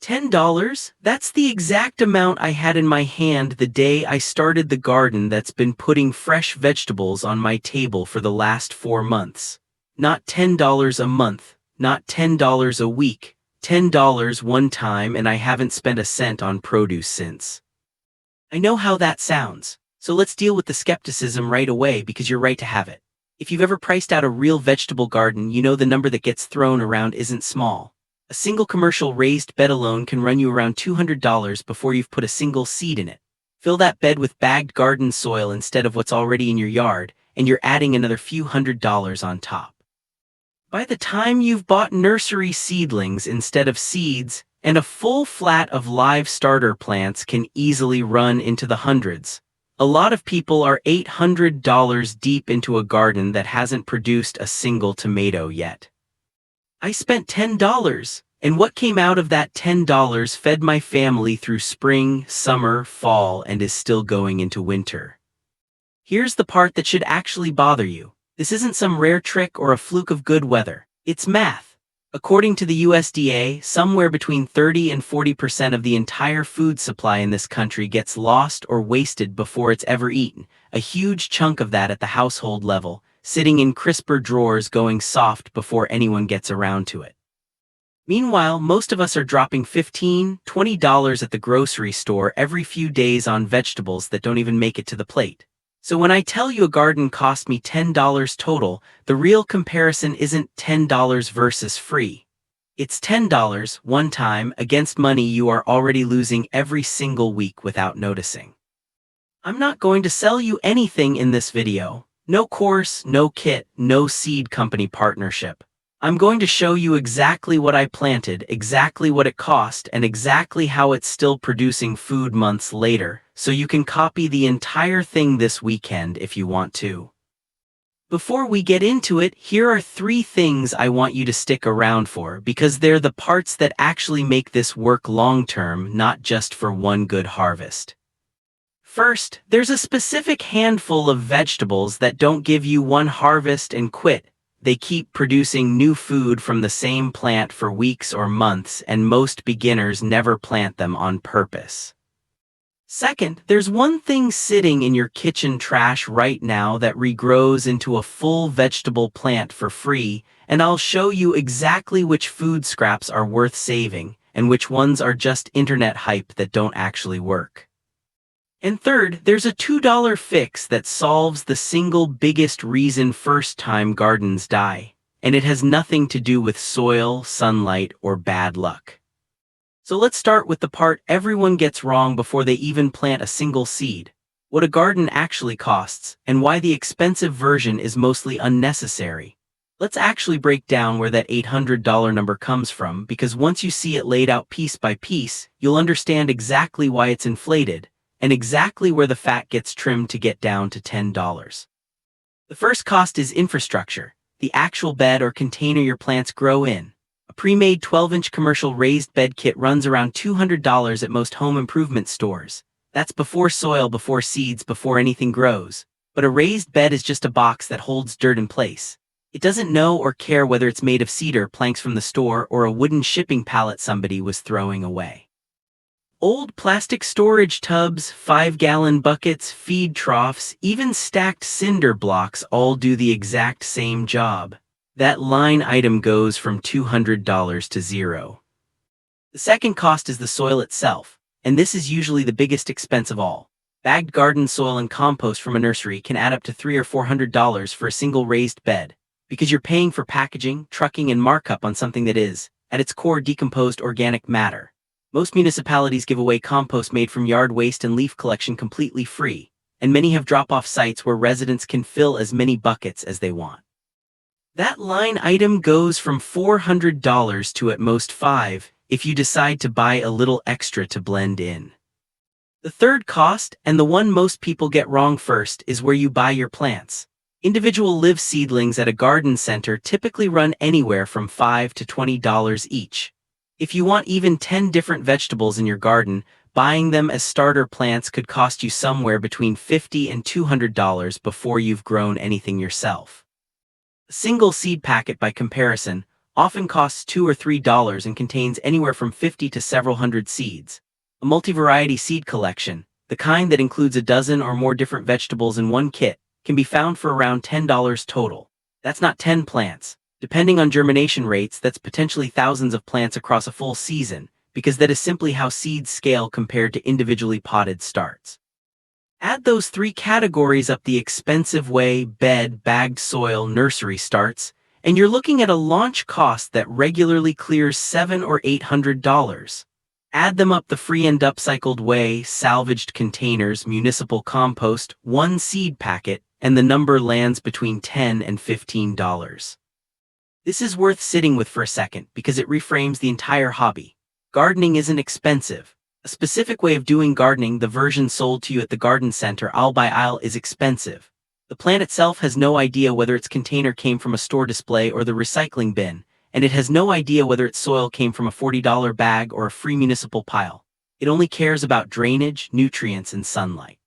$10? That's the exact amount I had in my hand the day I started the garden that's been putting fresh vegetables on my table for the last 4 months. Not $10 a month, not $10 a week, $10 one time, and I haven't spent a cent on produce since. I know how that sounds, so let's deal with the skepticism right away because you're right to have it. If you've ever priced out a real vegetable garden, you know the number that gets thrown around isn't small. A single commercial raised bed alone can run you around $200 before you've put a single seed in it. Fill that bed with bagged garden soil instead of what's already in your yard, and you're adding another few $100s on top. By the time you've bought nursery seedlings instead of seeds, and a full flat of live starter plants can easily run into the hundreds. A lot of people are $800 deep into a garden that hasn't produced a single tomato yet. I spent $10, and what came out of that $10 fed my family through spring, summer, fall, and is still going into winter. Here's the part that should actually bother you. This isn't some rare trick or a fluke of good weather. It's math. According to the USDA, somewhere between 30 and 40% of the entire food supply in this country gets lost or wasted before it's ever eaten, a huge chunk of that at the household level, sitting in crisper drawers going soft before anyone gets around to it. Meanwhile, most of us are dropping $15, $20 at the grocery store every few days on vegetables that don't even make it to the plate. So when I tell you a garden cost me $10 total, the real comparison isn't $10 versus free. It's $10 one time against money you are already losing every single week without noticing. I'm not going to sell you anything in this video. No course, no kit, no seed company partnership. I'm going to show you exactly what I planted, exactly what it cost, and exactly how it's still producing food months later, so you can copy the entire thing this weekend if you want to. Before we get into it, here are 3 things I want you to stick around for because they're the parts that actually make this work long-term, not just for one good harvest. First, there's a specific handful of vegetables that don't give you one harvest and quit. They keep producing new food from the same plant for weeks or months, and most beginners never plant them on purpose. Second, there's one thing sitting in your kitchen trash right now that regrows into a full vegetable plant for free, and I'll show you exactly which food scraps are worth saving, and which ones are just internet hype that don't actually work. And third, there's a $2 fix that solves the single biggest reason first-time gardens die, and it has nothing to do with soil, sunlight, or bad luck. So let's start with the part everyone gets wrong before they even plant a single seed: what a garden actually costs, and why the expensive version is mostly unnecessary. Let's actually break down where that $800 number comes from, because once you see it laid out piece by piece, you'll understand exactly why it's inflated, and exactly where the fat gets trimmed to get down to $10. The first cost is infrastructure, the actual bed or container your plants grow in. A pre-made 12-inch commercial raised bed kit runs around $200 at most home improvement stores. That's before soil, before seeds, before anything grows. But a raised bed is just a box that holds dirt in place. It doesn't know or care whether it's made of cedar planks from the store or a wooden shipping pallet somebody was throwing away. Old plastic storage tubs, 5-gallon buckets, feed troughs, even stacked cinder blocks all do the exact same job. That line item goes from $200 to $0. The second cost is the soil itself, and this is usually the biggest expense of all. Bagged garden soil and compost from a nursery can add up to $300 or $400 for a single raised bed, because you're paying for packaging, trucking, and markup on something that is, at its core, decomposed organic matter. Most municipalities give away compost made from yard waste and leaf collection completely free, and many have drop-off sites where residents can fill as many buckets as they want. That line item goes from $400 to at most $5 if you decide to buy a little extra to blend in. The third cost, and the one most people get wrong first, is where you buy your plants. Individual live seedlings at a garden center typically run anywhere from $5 to $20 each. If you want even 10 different vegetables in your garden, buying them as starter plants could cost you somewhere between $50 and $200 before you've grown anything yourself. A single seed packet, by comparison, often costs $2 or $3 and contains anywhere from 50 to several hundred seeds. A multivariety seed collection, the kind that includes a dozen or more different vegetables in one kit, can be found for around $10 total. That's not 10 plants. Depending on germination rates, that's potentially thousands of plants across a full season, because that is simply how seeds scale compared to individually potted starts. Add those three categories up the expensive way: bed, bagged soil, nursery starts, and you're looking at a launch cost that regularly clears $700 or $800. Add them up the free and upcycled way: salvaged containers, municipal compost, one seed packet, and the number lands between $10 and $15. This is worth sitting with for a second because it reframes the entire hobby. Gardening isn't expensive. A specific way of doing gardening, the version sold to you at the garden center aisle by aisle, is expensive. The plant itself has no idea whether its container came from a store display or the recycling bin, and it has no idea whether its soil came from a $40 bag or a free municipal pile. It only cares about drainage, nutrients, and sunlight.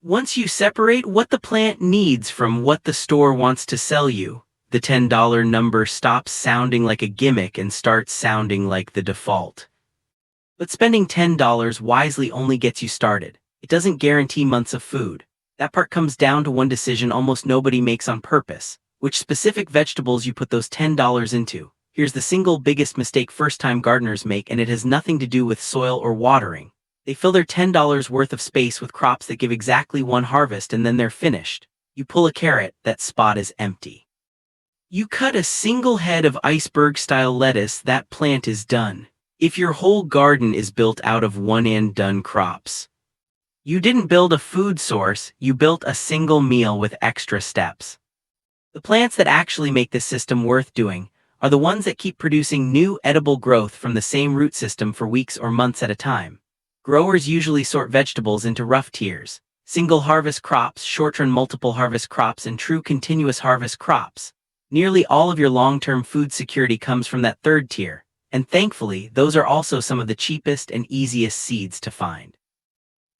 Once you separate what the plant needs from what the store wants to sell you, the $10 number stops sounding like a gimmick and starts sounding like the default. But spending $10 wisely only gets you started. It doesn't guarantee months of food. That part comes down to one decision almost nobody makes on purpose: which specific vegetables you put those $10 into. Here's the single biggest mistake first-time gardeners make, and it has nothing to do with soil or watering. They fill their $10 worth of space with crops that give exactly one harvest, and then they're finished. You pull a carrot, that spot is empty. You cut a single head of iceberg-style lettuce, that plant is done. If your whole garden is built out of one-and-done crops, you didn't build a food source, you built a single meal with extra steps. The plants that actually make this system worth doing are the ones that keep producing new edible growth from the same root system for weeks or months at a time. Growers usually sort vegetables into rough tiers: single harvest crops, short-run multiple harvest crops, and true continuous harvest crops. Nearly all of your long-term food security comes from that third tier, and thankfully, those are also some of the cheapest and easiest seeds to find.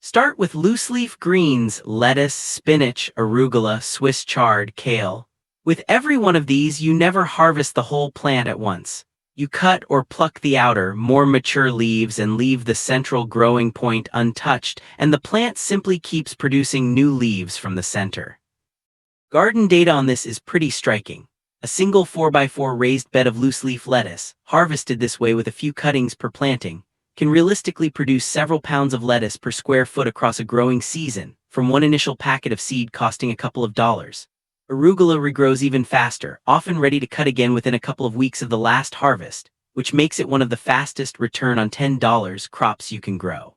Start with loose-leaf greens: lettuce, spinach, arugula, Swiss chard, kale. With every one of these, you never harvest the whole plant at once. You cut or pluck the outer, more mature leaves and leave the central growing point untouched, and the plant simply keeps producing new leaves from the center. Garden data on this is pretty striking. A single 4x4 raised bed of loose-leaf lettuce, harvested this way with a few cuttings per planting, can realistically produce several pounds of lettuce per square foot across a growing season, from one initial packet of seed costing a couple of dollars. Arugula regrows even faster, often ready to cut again within a couple of weeks of the last harvest, which makes it one of the fastest return on $10 crops you can grow.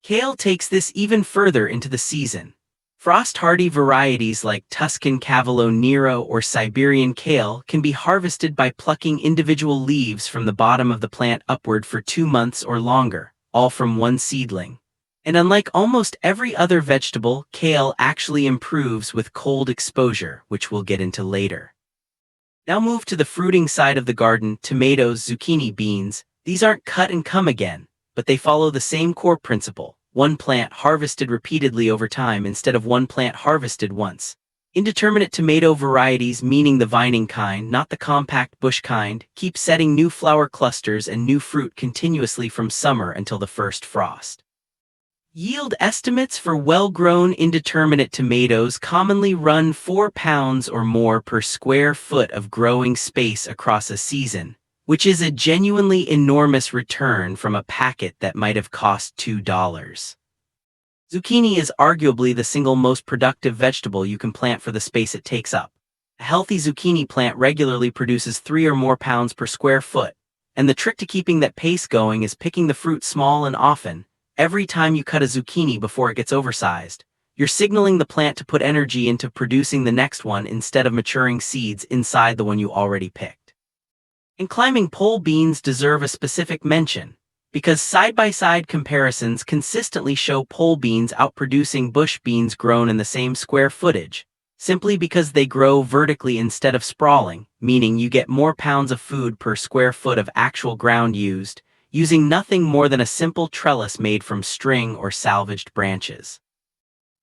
Kale takes this even further into the season. Frost-hardy varieties like Tuscan Cavolo Nero or Siberian kale can be harvested by plucking individual leaves from the bottom of the plant upward for 2 months or longer, all from one seedling. And unlike almost every other vegetable, kale actually improves with cold exposure, which we'll get into later. Now move to the fruiting side of the garden: tomatoes, zucchini, beans. These aren't cut and come again, but they follow the same core principle: one plant harvested repeatedly over time instead of one plant harvested once. Indeterminate tomato varieties, meaning the vining kind, not the compact bush kind, keep setting new flower clusters and new fruit continuously from summer until the first frost. Yield estimates for well-grown indeterminate tomatoes commonly run 4 pounds or more per square foot of growing space across a season, which is a genuinely enormous return from a packet that might have cost $2. Zucchini is arguably the single most productive vegetable you can plant for the space it takes up. A healthy zucchini plant regularly produces 3 or more pounds per square foot, and the trick to keeping that pace going is picking the fruit small and often. Every time you cut a zucchini before it gets oversized, you're signaling the plant to put energy into producing the next one instead of maturing seeds inside the one you already picked. And climbing pole beans deserve a specific mention, because side-by-side comparisons consistently show pole beans outproducing bush beans grown in the same square footage, simply because they grow vertically instead of sprawling, meaning you get more pounds of food per square foot of actual ground used, using nothing more than a simple trellis made from string or salvaged branches.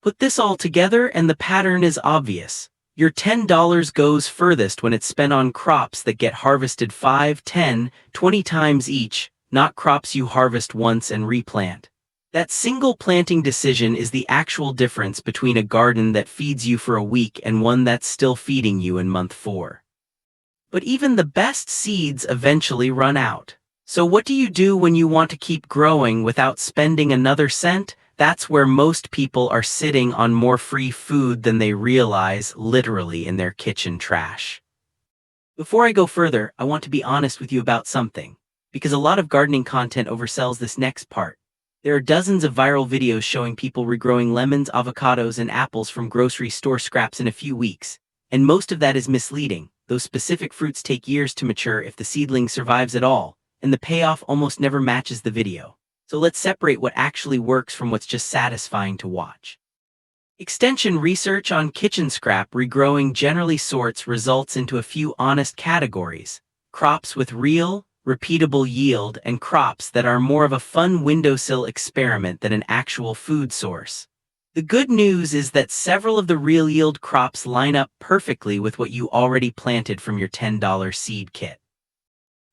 Put this all together and the pattern is obvious. Your $10 goes furthest when it's spent on crops that get harvested 5, 10, 20 times each, not crops you harvest once and replant. That single planting decision is the actual difference between a garden that feeds you for a week and one that's still feeding you in month 4. But even the best seeds eventually run out. So what do you do when you want to keep growing without spending another cent? That's where most people are sitting on more free food than they realize, literally in their kitchen trash. Before I go further, I want to be honest with you about something, because a lot of gardening content oversells this next part. There are dozens of viral videos showing people regrowing lemons, avocados, and apples from grocery store scraps in a few weeks, and most of that is misleading. Those specific fruits take years to mature if the seedling survives at all, and the payoff almost never matches the video. So let's separate what actually works from what's just satisfying to watch. Extension research on kitchen scrap regrowing generally sorts results into a few honest categories: crops with real, repeatable yield, and crops that are more of a fun windowsill experiment than an actual food source. The good news is that several of the real yield crops line up perfectly with what you already planted from your $10 seed kit.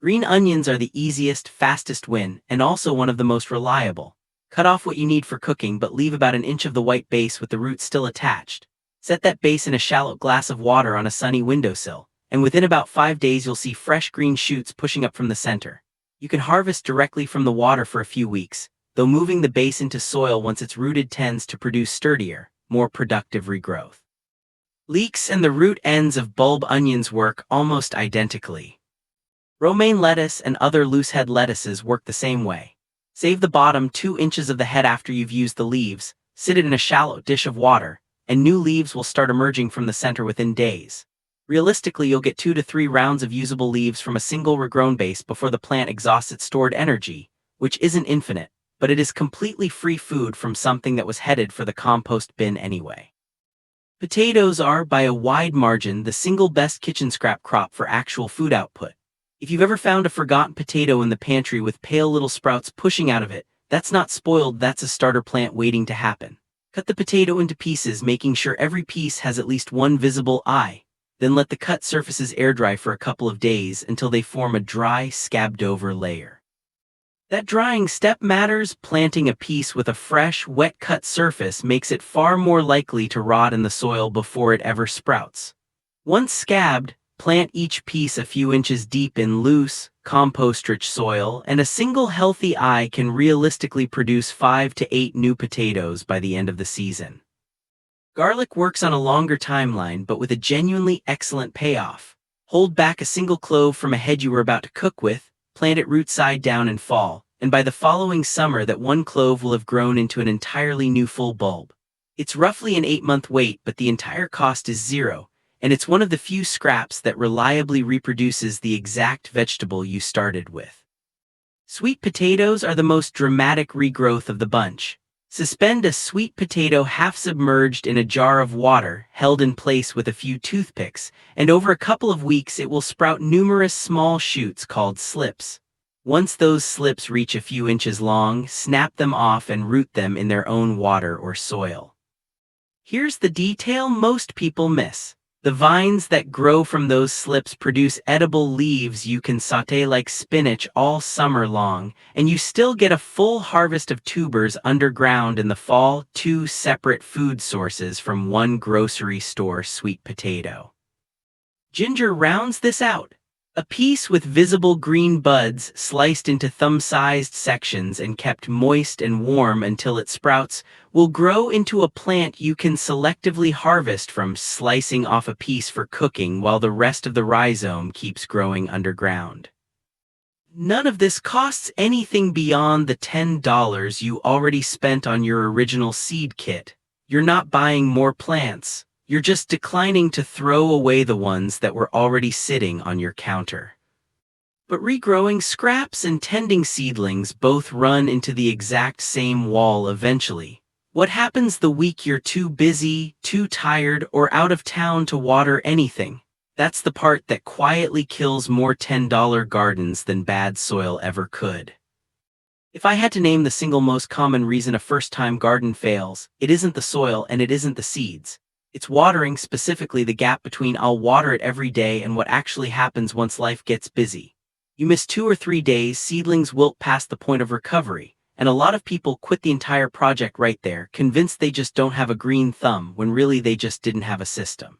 Green onions are the easiest, fastest win, and also one of the most reliable. Cut off what you need for cooking, but leave about an inch of the white base with the roots still attached. Set that base in a shallow glass of water on a sunny windowsill, and within about 5 days you'll see fresh green shoots pushing up from the center. You can harvest directly from the water for a few weeks, though moving the base into soil once it's rooted tends to produce sturdier, more productive regrowth. Leeks and the root ends of bulb onions work almost identically. Romaine lettuce and other loosehead lettuces work the same way. Save the bottom 2 inches of the head after you've used the leaves, sit it in a shallow dish of water, and new leaves will start emerging from the center within days. Realistically, you'll get 2 to 3 rounds of usable leaves from a single regrown base before the plant exhausts its stored energy, which isn't infinite, but it is completely free food from something that was headed for the compost bin anyway. Potatoes are, by a wide margin, the single best kitchen scrap crop for actual food output. If you've ever found a forgotten potato in the pantry with pale little sprouts pushing out of it, that's not spoiled, that's a starter plant waiting to happen. Cut the potato into pieces, making sure every piece has at least one visible eye. Then let the cut surfaces air dry for a couple of days until they form a dry, scabbed-over layer. That drying step matters. Planting a piece with a fresh, wet-cut surface makes it far more likely to rot in the soil before it ever sprouts. Once scabbed, plant each piece a few inches deep in loose, compost-rich soil, and a single healthy eye can realistically produce 5 to 8 new potatoes by the end of the season. Garlic works on a longer timeline, but with a genuinely excellent payoff. Hold back a single clove from a head you were about to cook with, plant it root side down in fall, and by the following summer that one clove will have grown into an entirely new full bulb. It's roughly an 8-month wait, but the entire cost is zero, and it's one of the few scraps that reliably reproduces the exact vegetable you started with. Sweet potatoes are the most dramatic regrowth of the bunch. Suspend a sweet potato half submerged in a jar of water, held in place with a few toothpicks, and over a couple of weeks it will sprout numerous small shoots called slips. Once those slips reach a few inches long, snap them off and root them in their own water or soil. Here's the detail most people miss. The vines that grow from those slips produce edible leaves you can sauté like spinach all summer long, and you still get a full harvest of tubers underground in the fall, 2 separate food sources from one grocery store sweet potato. Ginger rounds this out. A piece with visible green buds sliced into thumb-sized sections and kept moist and warm until it sprouts will grow into a plant you can selectively harvest from, slicing off a piece for cooking while the rest of the rhizome keeps growing underground. None of this costs anything beyond the $10 you already spent on your original seed kit. You're not buying more plants. You're just declining to throw away the ones that were already sitting on your counter. But regrowing scraps and tending seedlings both run into the exact same wall eventually. What happens the week you're too busy, too tired, or out of town to water anything? That's the part that quietly kills more $10 gardens than bad soil ever could. If I had to name the single most common reason a first-time garden fails, it isn't the soil and it isn't the seeds. It's watering, specifically the gap between I'll water it every day and what actually happens once life gets busy. You miss 2 or 3 days, seedlings wilt past the point of recovery, and a lot of people quit the entire project right there, convinced they just don't have a green thumb when really they just didn't have a system.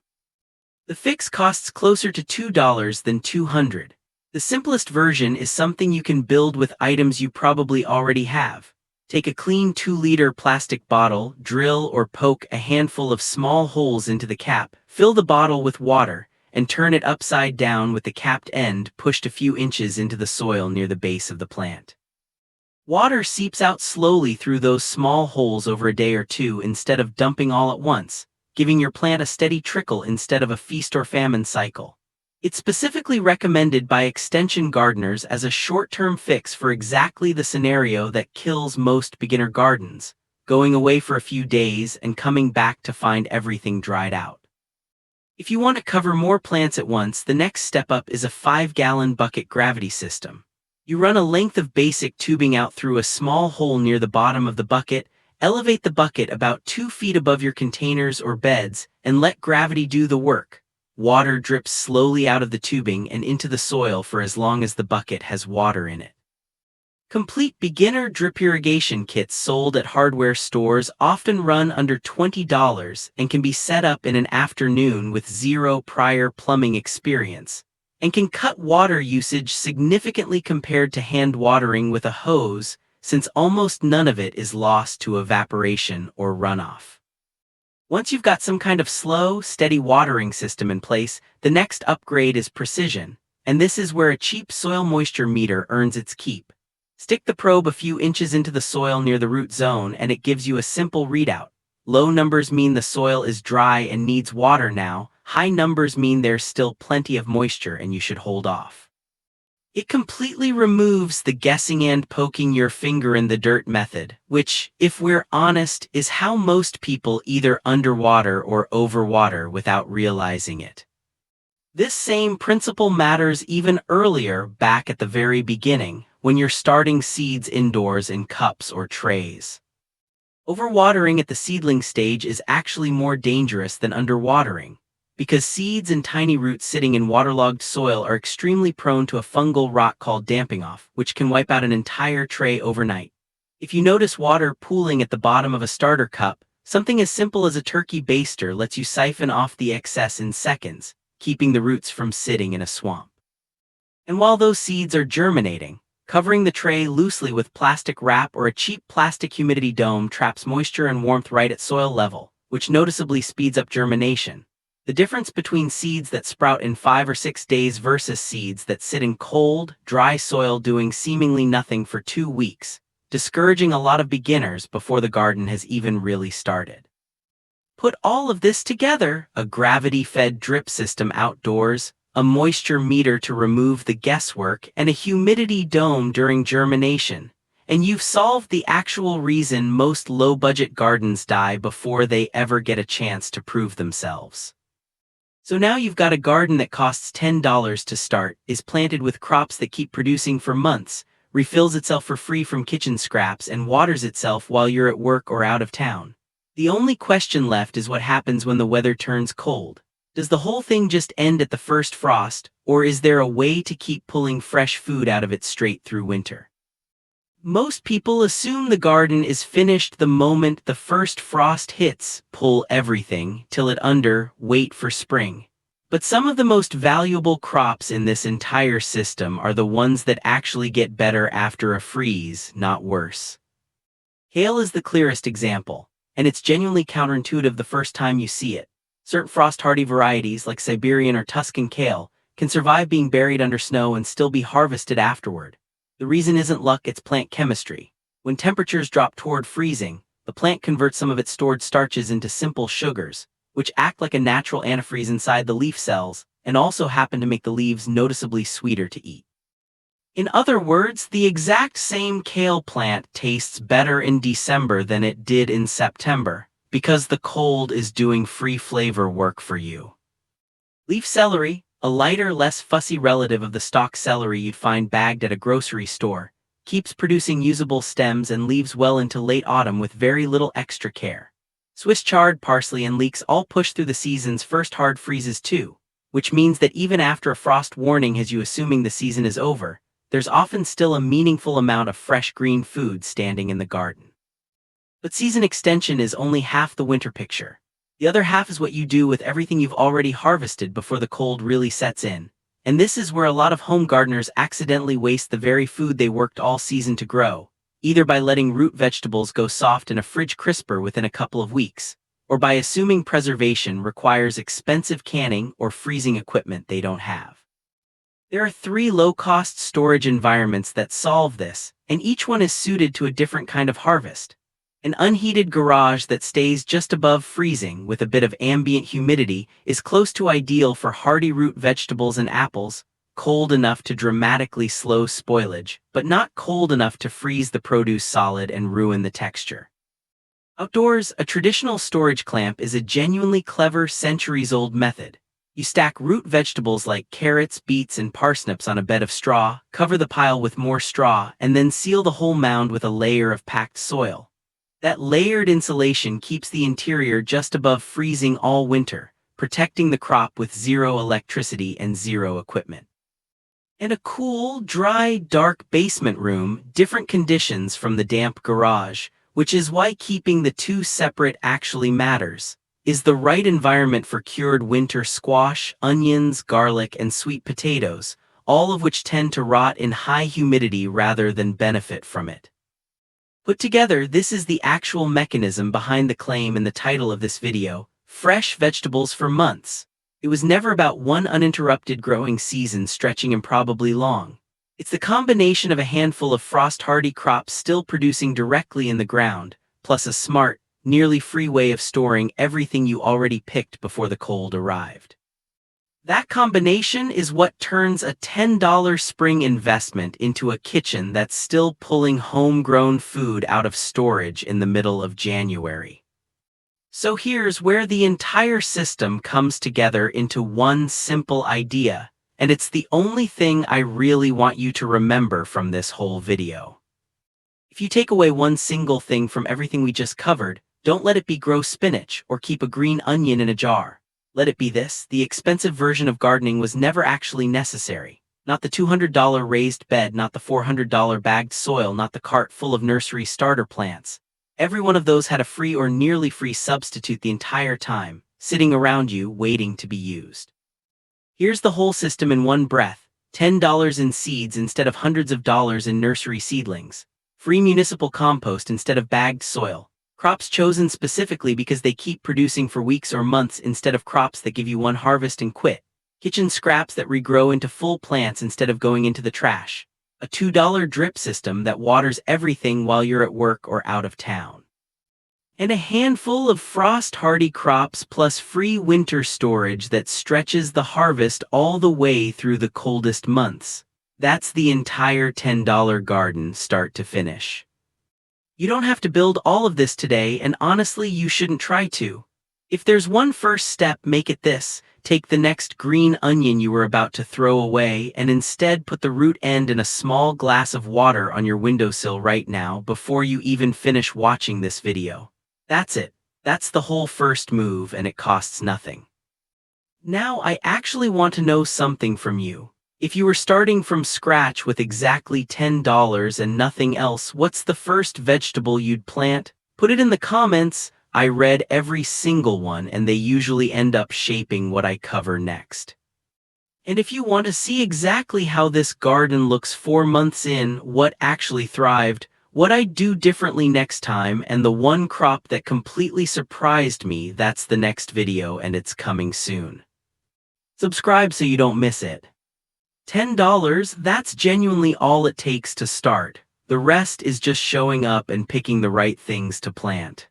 The fix costs closer to $2 than $200. The simplest version is something you can build with items you probably already have. Take a clean 2-liter plastic bottle, drill or poke a handful of small holes into the cap, fill the bottle with water, and turn it upside down with the capped end pushed a few inches into the soil near the base of the plant. Water seeps out slowly through those small holes over a day or two instead of dumping all at once, giving your plant a steady trickle instead of a feast or famine cycle. It's specifically recommended by extension gardeners as a short-term fix for exactly the scenario that kills most beginner gardens, going away for a few days and coming back to find everything dried out. If you want to cover more plants at once, the next step up is a 5-gallon bucket gravity system. You run a length of basic tubing out through a small hole near the bottom of the bucket, elevate the bucket about 2 feet above your containers or beds, and let gravity do the work. Water drips slowly out of the tubing and into the soil for as long as the bucket has water in it. Complete beginner drip irrigation kits sold at hardware stores often run under $20 and can be set up in an afternoon with zero prior plumbing experience, and can cut water usage significantly compared to hand watering with a hose, since almost none of it is lost to evaporation or runoff. Once you've got some kind of slow, steady watering system in place, the next upgrade is precision, and this is where a cheap soil moisture meter earns its keep. Stick the probe a few inches into the soil near the root zone and it gives you a simple readout. Low numbers mean the soil is dry and needs water now, high numbers mean there's still plenty of moisture and you should hold off. It completely removes the guessing and poking your finger in the dirt method, which, if we're honest, is how most people either underwater or overwater without realizing it. This same principle matters even earlier, back at the very beginning, when you're starting seeds indoors in cups or trays. Overwatering at the seedling stage is actually more dangerous than underwatering, because seeds and tiny roots sitting in waterlogged soil are extremely prone to a fungal rot called damping off, which can wipe out an entire tray overnight. If you notice water pooling at the bottom of a starter cup, something as simple as a turkey baster lets you siphon off the excess in seconds, keeping the roots from sitting in a swamp. And while those seeds are germinating, covering the tray loosely with plastic wrap or a cheap plastic humidity dome traps moisture and warmth right at soil level, which noticeably speeds up germination. The difference between seeds that sprout in 5 or 6 days versus seeds that sit in cold, dry soil doing seemingly nothing for 2 weeks, discouraging a lot of beginners before the garden has even really started. Put all of this together, a gravity-fed drip system outdoors, a moisture meter to remove the guesswork, and a humidity dome during germination, and you've solved the actual reason most low-budget gardens die before they ever get a chance to prove themselves. So now you've got a garden that costs $10 to start, is planted with crops that keep producing for months, refills itself for free from kitchen scraps, and waters itself while you're at work or out of town. The only question left is what happens when the weather turns cold. Does the whole thing just end at the first frost, or is there a way to keep pulling fresh food out of it straight through winter? Most people assume the garden is finished the moment the first frost hits, pull everything, till it under, wait for spring. But some of the most valuable crops in this entire system are the ones that actually get better after a freeze, not worse. Kale is the clearest example, and it's genuinely counterintuitive the first time you see it. Certain frost-hardy varieties, like Siberian or Tuscan kale, can survive being buried under snow and still be harvested afterward. The reason isn't luck, it's plant chemistry. When temperatures drop toward freezing, the plant converts some of its stored starches into simple sugars, which act like a natural antifreeze inside the leaf cells, and also happen to make the leaves noticeably sweeter to eat. In other words, the exact same kale plant tastes better in December than it did in September, because the cold is doing free flavor work for you. Leaf celery, a lighter, less fussy relative of the stalk celery you'd find bagged at a grocery store, keeps producing usable stems and leaves well into late autumn with very little extra care. Swiss chard, parsley, and leeks all push through the season's first hard freezes too, which means that even after a frost warning has you assuming the season is over, there's often still a meaningful amount of fresh green food standing in the garden. But season extension is only half the winter picture. The other half is what you do with everything you've already harvested before the cold really sets in. And this is where a lot of home gardeners accidentally waste the very food they worked all season to grow, either by letting root vegetables go soft in a fridge crisper within a couple of weeks, or by assuming preservation requires expensive canning or freezing equipment they don't have. There are 3 low-cost storage environments that solve this, and each one is suited to a different kind of harvest. An unheated garage that stays just above freezing with a bit of ambient humidity is close to ideal for hardy root vegetables and apples, cold enough to dramatically slow spoilage, but not cold enough to freeze the produce solid and ruin the texture. Outdoors, a traditional storage clamp is a genuinely clever centuries-old method. You stack root vegetables like carrots, beets, and parsnips on a bed of straw, cover the pile with more straw, and then seal the whole mound with a layer of packed soil. That layered insulation keeps the interior just above freezing all winter, protecting the crop with zero electricity and zero equipment. And a cool, dry, dark basement room, different conditions from the damp garage, which is why keeping the 2 separate actually matters, is the right environment for cured winter squash, onions, garlic, and sweet potatoes, all of which tend to rot in high humidity rather than benefit from it. Put together, this is the actual mechanism behind the claim in the title of this video, Fresh Vegetables for Months. It was never about one uninterrupted growing season stretching improbably long. It's the combination of a handful of frost-hardy crops still producing directly in the ground, plus a smart, nearly free way of storing everything you already picked before the cold arrived. That combination is what turns a $10 spring investment into a kitchen that's still pulling homegrown food out of storage in the middle of January. So here's where the entire system comes together into one simple idea, and it's the only thing I really want you to remember from this whole video. If you take away one single thing from everything we just covered, don't let it be grow spinach or keep a green onion in a jar. Let it be this: the expensive version of gardening was never actually necessary. Not the $200 raised bed, not the $400 bagged soil, not the cart full of nursery starter plants. Every one of those had a free or nearly free substitute the entire time, sitting around you waiting to be used. Here's the whole system in one breath: $10 in seeds instead of hundreds of dollars in nursery seedlings, free municipal compost instead of bagged soil, crops chosen specifically because they keep producing for weeks or months instead of crops that give you one harvest and quit, kitchen scraps that regrow into full plants instead of going into the trash, a $2 drip system that waters everything while you're at work or out of town, and a handful of frost-hardy crops plus free winter storage that stretches the harvest all the way through the coldest months. That's the entire $10 garden, start to finish. You don't have to build all of this today, and honestly, you shouldn't try to. If there's one first step, make it this: take the next green onion you were about to throw away and instead put the root end in a small glass of water on your windowsill right now before you even finish watching this video. That's it. That's the whole first move, and it costs nothing. Now I actually want to know something from you. If you were starting from scratch with exactly $10 and nothing else, what's the first vegetable you'd plant? Put it in the comments. I read every single one, and they usually end up shaping what I cover next. And if you want to see exactly how this garden looks 4 months in, what actually thrived, what I'd do differently next time, and the one crop that completely surprised me, that's the next video, and it's coming soon. Subscribe so you don't miss it. $10, that's genuinely all it takes to start. The rest is just showing up and picking the right things to plant.